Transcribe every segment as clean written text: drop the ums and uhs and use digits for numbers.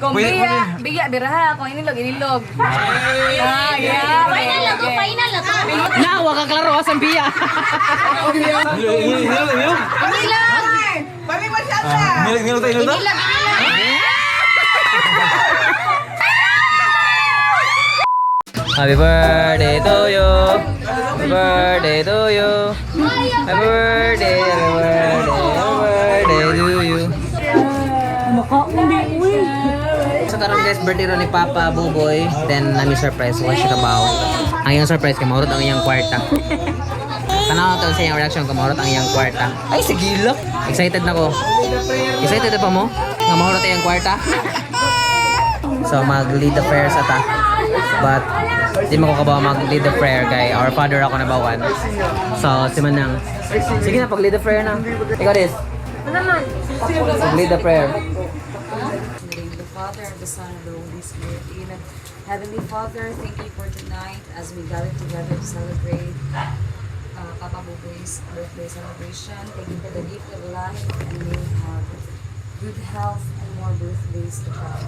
Kung biya, biraha. Kung inilog. Ah, yeah. Final na to, final na to. Na, wag ka klaro sa biya. Inilog! Mami masyada. Nilog tayo. Inilog! Happy birthday to you. Happy birthday to you. Happy birthday to you. So karon guys, birthday ro ni Papa Buboy. Then nami surprise wa siya kabaw. Ang iyang surprise kay maurot ang iyang kwarta. Tanaw to sa iyang reaction kay maurot ang iyang kwarta. Ay sige look. Excited na ko. Excited na pa mo? Nga maurot ang iyang kwarta. So mag-lead the prayer sa ta. But di mo ko kabaw mag-lead the prayer kay our father ako nabawan. So si Manang. Sige na pag-lead the prayer na. Ikaw Des. Lead the prayer. The Father, and the Son, and the Holy Spirit. Amen. Heavenly Father, thank you for tonight as we gather together to celebrate Papa Buboy's birthday celebration. Thank you for the gift of life and may he have good health and more birthdays to come.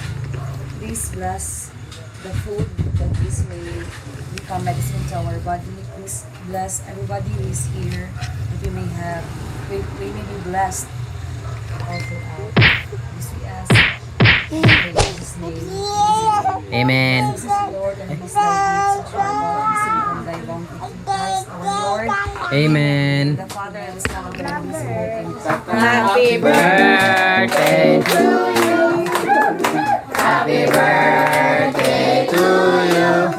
Please bless the food that this may become medicine to our body. Please bless everybody who is here that we may have, we may be blessed all throughout. This we ask. In Jesus' name. Amen. Jesus, Lord, and His life gives us our God, receive from thy bounty in Christ our Lord. Amen. The Father and the Son and the Holy Spirit. Happy birthday to you. Happy birthday to you.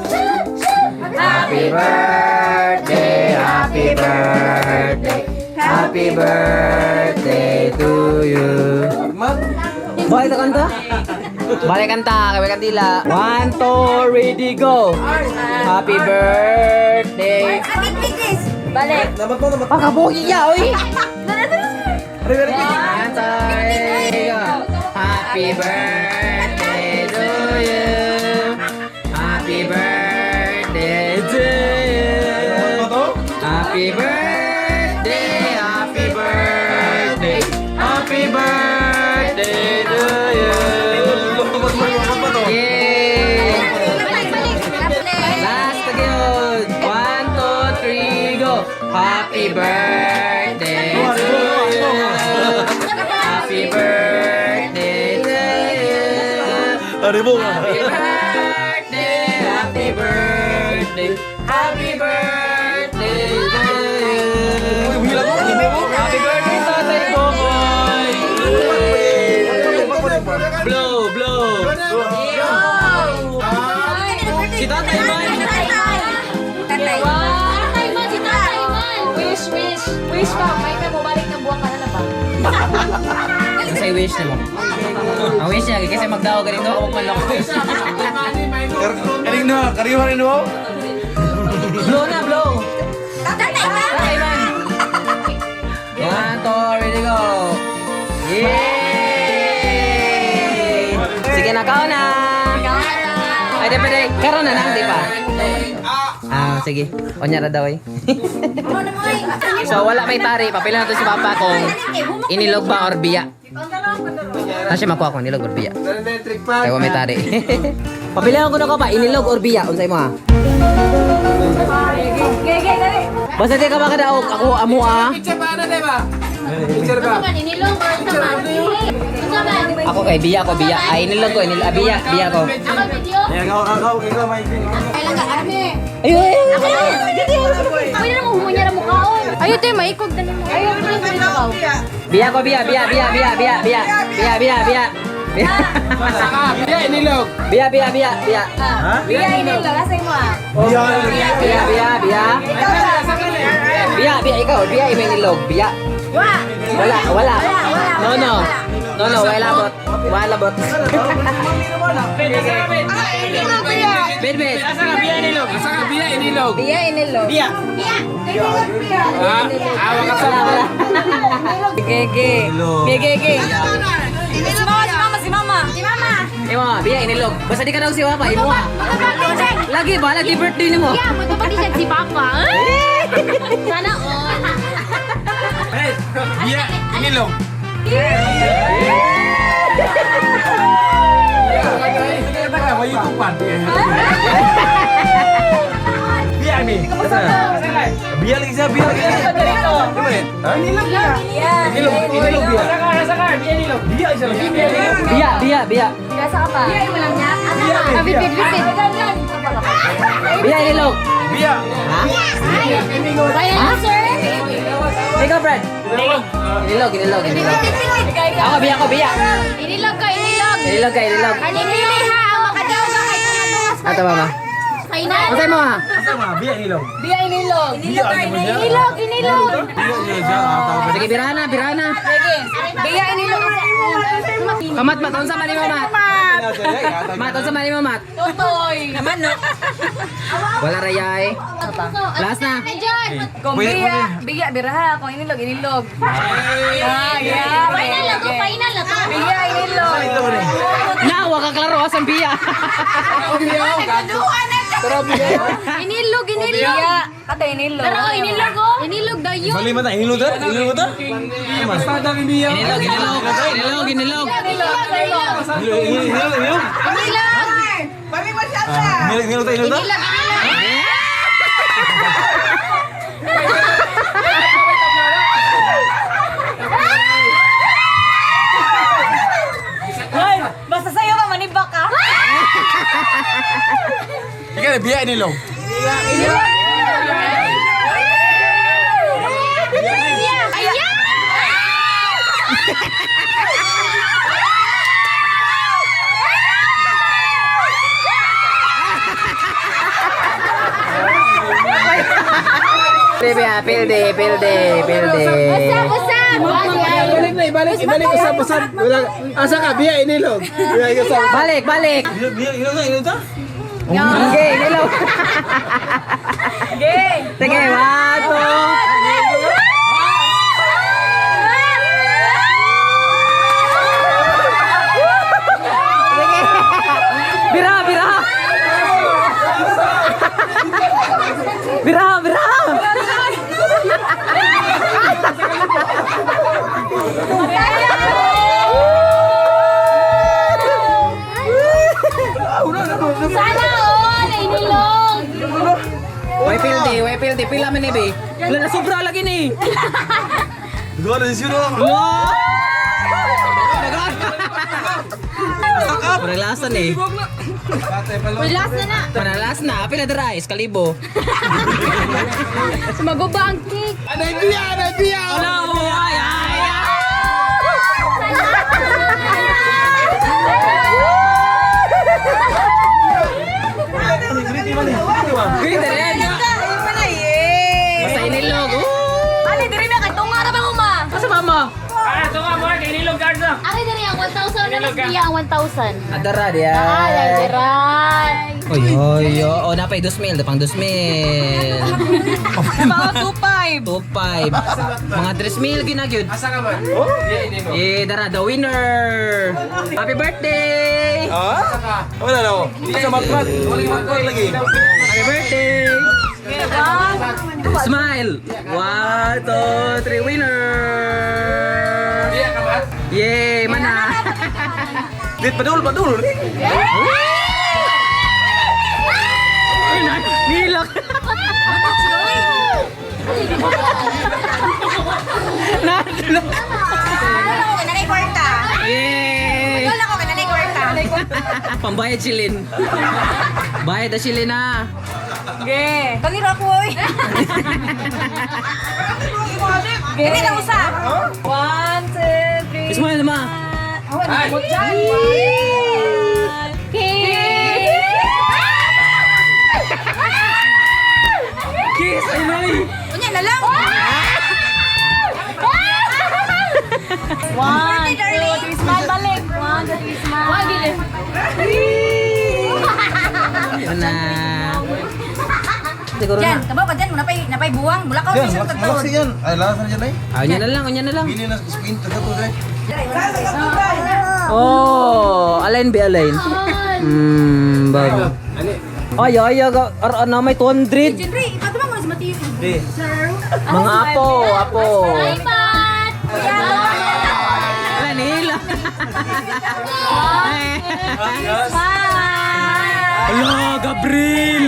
Happy birthday, happy birthday, happy birthday to you. Balik ka kanta? Balik kanta, kami kantila. 1, 2, ready, go. Happy birthday. Balik! Pakabuki niya, oy. Happy birthday to you. Happy birthday to you. Happy birthday, happy birthday, happy birthday to you. Yay! Last again. 1, 2, 3, go. Happy birthday to you. Happy birthday to you. Happy birthday, happy birthday, happy birthday to you. Happy birthday, Tatay Boboy. Blow, blow. Si Tatay Man. Tatay! Tatay man! Si tatay man! Wish, wish. Wish pa. May ka mo balik ng buwang ka na ba? Ano sa wish na mo? Ang wish niya, kasi magdaw ganito ako magmanok. Karing na, kariwa rin mo? Blow na, blow. Tatay man! Tatay Man. 1, 2, ready, go. Yay! Sige na, kao na. Ay, di pa, di. Karoon na lang, di pa. Sige. Onya ra daw eh. So, wala may tari. Papila na to si Papa kung inilog ba or biya. Ano siya makuha kung inilog or biya. Kaya may tari. Papila ko na ka pa, inilog or biya. Unsay mo ha? Basta di ka ba kadaog, ako amo ah. Picture ba na, diba? Picture ba? Ano man, inilong or sama? Ano man? Ako kay biya ko, biya. Ay, inilog ko, biya ko. Ako video? Ikaw, may... Kailan ka, arme? Ayun, ayun. Pwede na mo humunya na mukhaon. Ayun, te, maikog na mo. Ayun, pwede na mo. Biya ko, biya. Biya, inilog. Biya. Biya inilog. Asay mo ah. Biya, ikaw. Biya, imenilog. Biya. Wala. No, wala labot. Bet. Asa ka biya, inilog? Biya inilog. Biya. Awa ka sa... Gege. Si mama. Imo, biya inilog. Basta di ka daw si Papa, imo. Lagi ba? Lagi birthday ni mo. Yeah, magpapati siya si Papa. Sana all. Biya, inilog. man. Biya ni. Biya lagi siya, biya lagi. Inilog biya. Biya isa lagi. Biya. Biasa apa? Visit. Biya inilog. Biya. Ha? Final answer? Ikaw, Brad. Inilog. Ako, biya. Inilog ka. Inilog. Ano pili ha? Ang makadaw ka kay tungas. Ato, mama. Final. Masay mo, ha? Sama, biya inilog. Biya inilog. Biya Inilog. Biya siya. Sige, birana. Biya inilog. Mat. Unsa man mo, Mat? Unsa man mo, Mat? Totoy. Naman no. Wala rayay. Last na. Kung biya, biraha. Kung inilog. Yeah. Final na to. Biya, inilog. Nawa ka klaro asang biya. Inilog. Biya, kata inilog. Pero inilog oh. Inilog dayo. Bali mata, inilog ta? Inilog ta? Basta dami biya. Inilog. Inilog. Mami mo siya sa. Inilog ta? Hoy, basta sa'yo ka, manibak ka. Ikaw, biya inilog. Pilde. Balik usap. Asa ka biya inilog. Balik. Inilog ta? Okay, inilog. Sige, 1, 2. Sana all inilog. Way pilde. Pila man ni, be? Wala na sobra lagi ni. Dua na sino. Wow! Panalasan eh. Relax na. Pila the rice, kalibo. Sumaguba ang cake. Ada biya. Hello! Ay! Grita rin! Basta inilog. Ali, diri na kay tunga na ba uma? Masa mama? Ari diri ang 1,000 na biya ang 1,000. Adara dia. Diray. Oy. Oh, napay 2,000. Dapang 2,000. Mga 2.5. 2,500. Mga 3,000 ginagyod. Asa ka man? Oh, biya inilog. Dara, the winner! Happy birthday! Ah? Wala na ako. Asa matmat? Wala lagi. Happy birthday! Smile! 1, 2, 3, winner! Biya ka ba? Yay! Mana? Dit padul. Nilok! Nadlok! Nanay kwarta. Yay! Wala ko nanay kwarta. Pambayad silin. Bayad na silin na. Ge. Kanira ko oy. Dili lang usa. 1, 2, 3. Ismail ma. Ay. Kiss! Ay, Noy! Unya na lang. 1, 2, 3, smile balik. 1, 2, 3, smile. Wag gili. Mana? Siguro Diyan, na. kabaw ka dyan, napay buwang, bulakaw Yan, sa tagtawad. malaksi yan. Ay, lakas na dyan ay. Unya na lang. Bili na spin to to dai. Oh, alain be alain. Bago. Ay, ano may 200. Jendri, ipatuma mo sa matiyo. Di. Mga apo. Hi, Pat. Manila. Smile. Ala, Gabriel!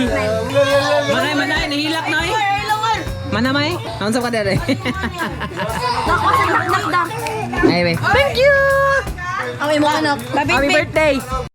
Manay, nahilak na eh. Manamay? Naunsa ka dere? Ay, be. Thank you! Ang imo anak. Happy birthday!